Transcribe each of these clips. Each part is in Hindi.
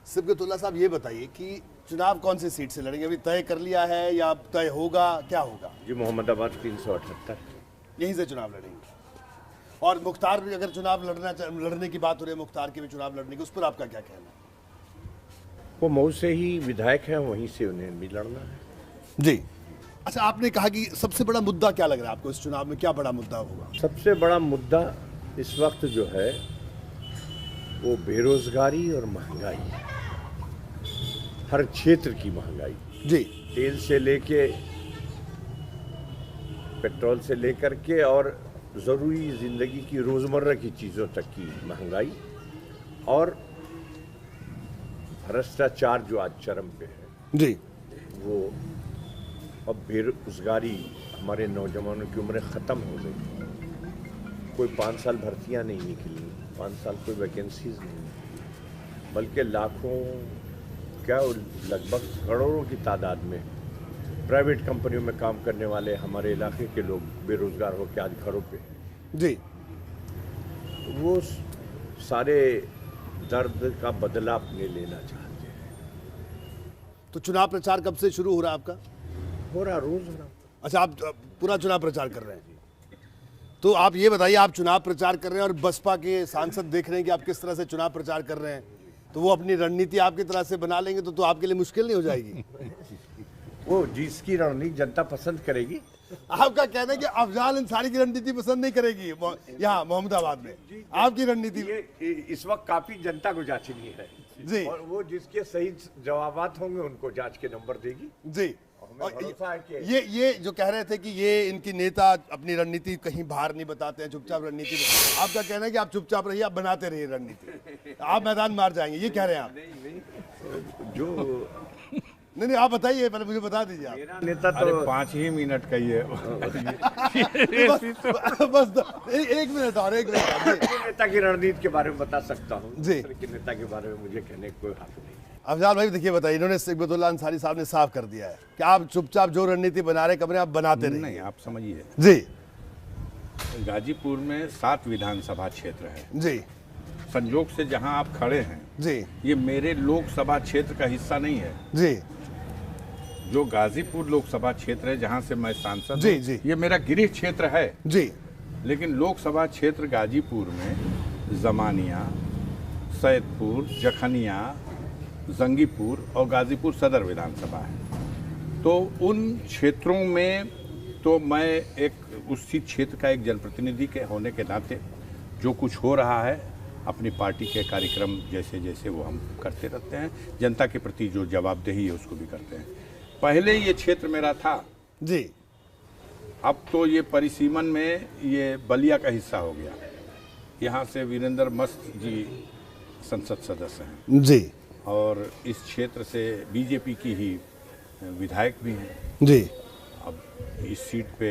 सिबगतुल्लाह साहब ये बताइए कि चुनाव कौन सी सीट से लड़ेंगे, अभी तय कर लिया है या तय होगा, क्या होगा? जी मोहम्मदाबाद 378 यहीं से चुनाव लड़ेंगे। और मुख्तार भी अगर चुनाव लड़ने की बात हो रही है, मुख्तार के भी चुनाव लड़ने की, उस पर आपका क्या कहना है? वो मऊ से ही विधायक है, वहीं से उन्हें भी लड़ना है। जी अच्छा, आपने कहा कि सबसे बड़ा मुद्दा क्या लग रहा है आपको इस चुनाव में, क्या बड़ा मुद्दा होगा? सबसे बड़ा मुद्दा इस वक्त जो है वो बेरोजगारी और महंगाई है, हर क्षेत्र की महंगाई। जी तेल से लेके पेट्रोल से लेकर के और ज़रूरी ज़िंदगी की रोज़मर्रा की चीज़ों तक की महंगाई, और भ्रष्टाचार जो आज चरम पे है जी वो, अब बेरोजगारी, हमारे नौजवानों की उम्रें ख़त्म हो गई, कोई 5 साल भर्तियां नहीं निकली, 5 साल कोई वैकेंसीज नहीं, बल्कि लाखों क्या लगभग करोड़ों की तादाद में प्राइवेट कंपनियों में काम करने वाले हमारे इलाके के लोग बेरोजगार होकर आज घरों पे हैं। जी वो सारे दर्द का बदला अपने लेना चाहते हैं। तो चुनाव प्रचार कब से शुरू हो रहा है आपका? हो रहा, रोज हो रहा। अच्छा, आप पूरा चुनाव प्रचार कर रहे हैं, तो आप ये बताइए, आप चुनाव प्रचार कर रहे हैं और बसपा के सांसद देख रहे हैं कि आप किस तरह से चुनाव प्रचार कर रहे हैं, तो वो अपनी रणनीति आपकी तरह से बना लेंगे तो आपके लिए मुश्किल नहीं हो जाएगी? वो जिसकी रणनीति जनता पसंद करेगी। आपका कहना है कि अफजाल अंसारी की रणनीति पसंद नहीं करेगी यहाँ मोहम्मदाबाद में, आपकी रणनीति ये इस वक्त काफी जनता को जांचनी है जी, और वो जिसके सही जवाबात होंगे उनको जांच के नंबर देगी जी। और भरोसा है कि ये जो कह रहे थे कि ये इनकी नेता अपनी रणनीति कहीं बाहर नहीं बताते हैं, चुपचाप रणनीति, आपका कहना है कि आप चुपचाप रहिए, आप बनाते रहिए रणनीति, आप मैदान मार जाएंगे, ये कह रहे हैं आप? जो नहीं, आप बताइए, पहले मुझे बता दीजिए आप। मेरा नेता तो अरे 5 ही मिनट का ये बस 1 मिनट और 1 मिनट और। नेता की रणनीति के बारे में बता सकता हूँ, जी। दूसरे के नेता के बारे में मुझे कहने का कोई हक नहीं। अफजाल भाई देखिए, बताइए, इन्होंने सिबगतुल्लाह अंसारी साहब ने साफ कर दिया है कि आप चुपचाप जो रणनीति बना रहे कमरे आप बनाते रहिए। नहीं, आप समझिए, जी गाजीपुर में 7 विधानसभा क्षेत्र है। जी संजोग से जहां आप खड़े हैं, जी ये मेरे लोकसभा क्षेत्र का हिस्सा नहीं है। जी जो गाजीपुर लोकसभा क्षेत्र है जहां से मैं सांसद जी, हूं, जी। ये मेरा गृह क्षेत्र है। जी लेकिन लोकसभा क्षेत्र गाजीपुर में जमानिया, सैदपुर, जखनिया, जंगीपुर और गाजीपुर सदर विधानसभा है। तो उन क्षेत्रों में तो मैं एक उसी क्षेत्र का एक जनप्रतिनिधि के होने के नाते जो कुछ हो रहा है, अपनी पार्टी के कार्यक्रम जैसे जैसे वो हम करते रहते हैं, जनता के प्रति जो जवाबदेही है उसको भी करते हैं। पहले ये क्षेत्र मेरा था जी, अब तो ये परिसीमन में ये बलिया का हिस्सा हो गया। यहाँ से वीरेंद्र मस्त जी संसद सदस्य हैं जी और इस क्षेत्र से बीजेपी की ही विधायक भी हैं। जी अब इस सीट पे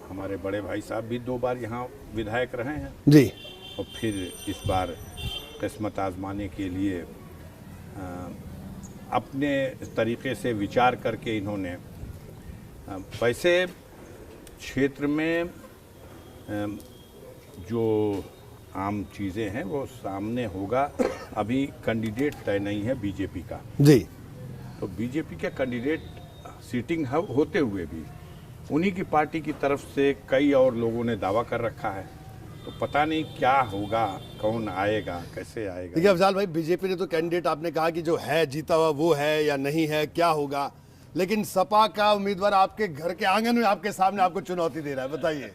हमारे बड़े भाई साहब भी 2 बार यहाँ विधायक रहे हैं जी और फिर इस बार किस्मत आजमाने के लिए अपने तरीके से विचार करके इन्होंने वैसे क्षेत्र में जो आम चीज़ें हैं वो सामने होगा। अभी कैंडिडेट तय नहीं है बीजेपी का, जी तो बीजेपी के कैंडिडेट सीटिंग होते हुए भी उन्हीं की पार्टी की तरफ से कई और लोगों ने दावा कर रखा है, तो पता नहीं क्या होगा, कौन आएगा, कैसे आएगा। देखिए अफजाल भाई, बीजेपी ने तो कैंडिडेट आपने कहा कि जो है जीता हुआ वो है या नहीं है, क्या होगा, लेकिन सपा का उम्मीदवार आपके घर के आंगन में आपके सामने आपको चुनौती दे रहा है, बताइए।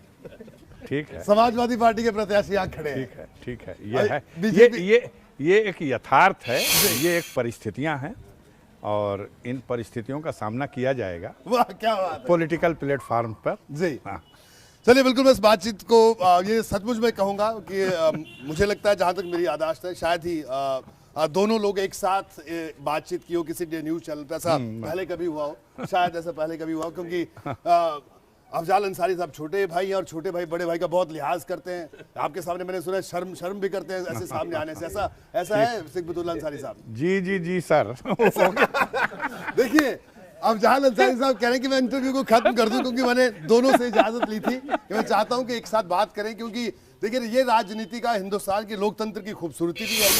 ठीक है, समाजवादी पार्टी के प्रत्याशी यहाँ खड़े हैं। ठीक है, ठीक है, ये है, बीजेपी ये एक यथार्थ है, ये एक परिस्थितियां हैं और इन परिस्थितियों का सामना किया जाएगा। वाह क्या बात है। पॉलिटिकल प्लेटफॉर्म पर। जी हाँ, चलिए, बिल्कुल मैं इस बातचीत को ये सचमुच में कहूँगा कि मुझे लगता है, जहाँ तक मेरी याददाश्त है, शायद ही दोनों लोग एक साथ बातचीत की हो किसी न्यूज़ चैनल पर, ऐसा पहले कभी हुआ हो, शायद ऐसा पहले कभी हुआ हो, क्योंकि अफजाल अंसारी साहब छोटे भाई हैं और छोटे भाई बड़े भाई का बहुत लिहाज करते हैं। आपके सामने मैंने सुना शर्म भी करते हैं ऐसे सामने आने से, ऐसा है सिबगतुल्लाह अंसारी साहब? जी सर। देखिए, अफजाल अंसारी साहब कह रहे हैं कि मैं इंटरव्यू को खत्म कर दूं, क्योंकि मैंने दोनों से इजाजत ली थी कि मैं चाहता हूं कि एक साथ बात करें, क्योंकि देखिए ये राजनीति का, हिंदुस्तान के लोकतंत्र की खूबसूरती भी है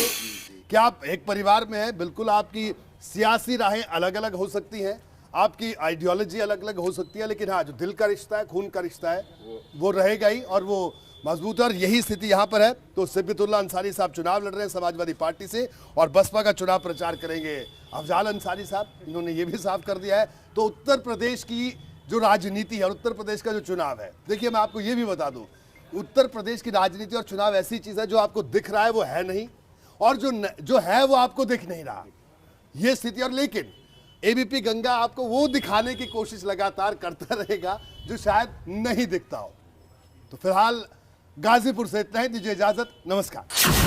कि आप एक परिवार में हैं, बिल्कुल आपकी सियासी राहें अलग अलग हो सकती हैं, आपकी आइडियोलॉजी अलग अलग हो सकती है, लेकिन हाँ, जो दिल का रिश्ता है, खून का रिश्ता है, वो रहेगा ही और वो मजबूत है। और यही स्थिति यहाँ पर है। तो सिब्बितुल्लाह अंसारी साहब चुनाव लड़ रहे हैं समाजवादी पार्टी से और बसपा का चुनाव प्रचार करेंगे अफजाल अंसारी साहब, इन्होंने ये भी साफ कर दिया है। तो उत्तर प्रदेश की जो राजनीति है और उत्तर प्रदेश का जो चुनाव है, देखिए मैं आपको ये भी बता दूं, उत्तर प्रदेश की राजनीति और चुनाव ऐसी चीज है जो आपको दिख रहा है वो है नहीं, और जो है वो आपको दिख नहीं रहा, ये स्थिति। और लेकिन एबीपी गंगा आपको वो दिखाने की कोशिश लगातार करता रहेगा जो शायद नहीं दिखता हो। तो फिलहाल गाजीपुर से इतना ही, दीजिए इजाजत, नमस्कार।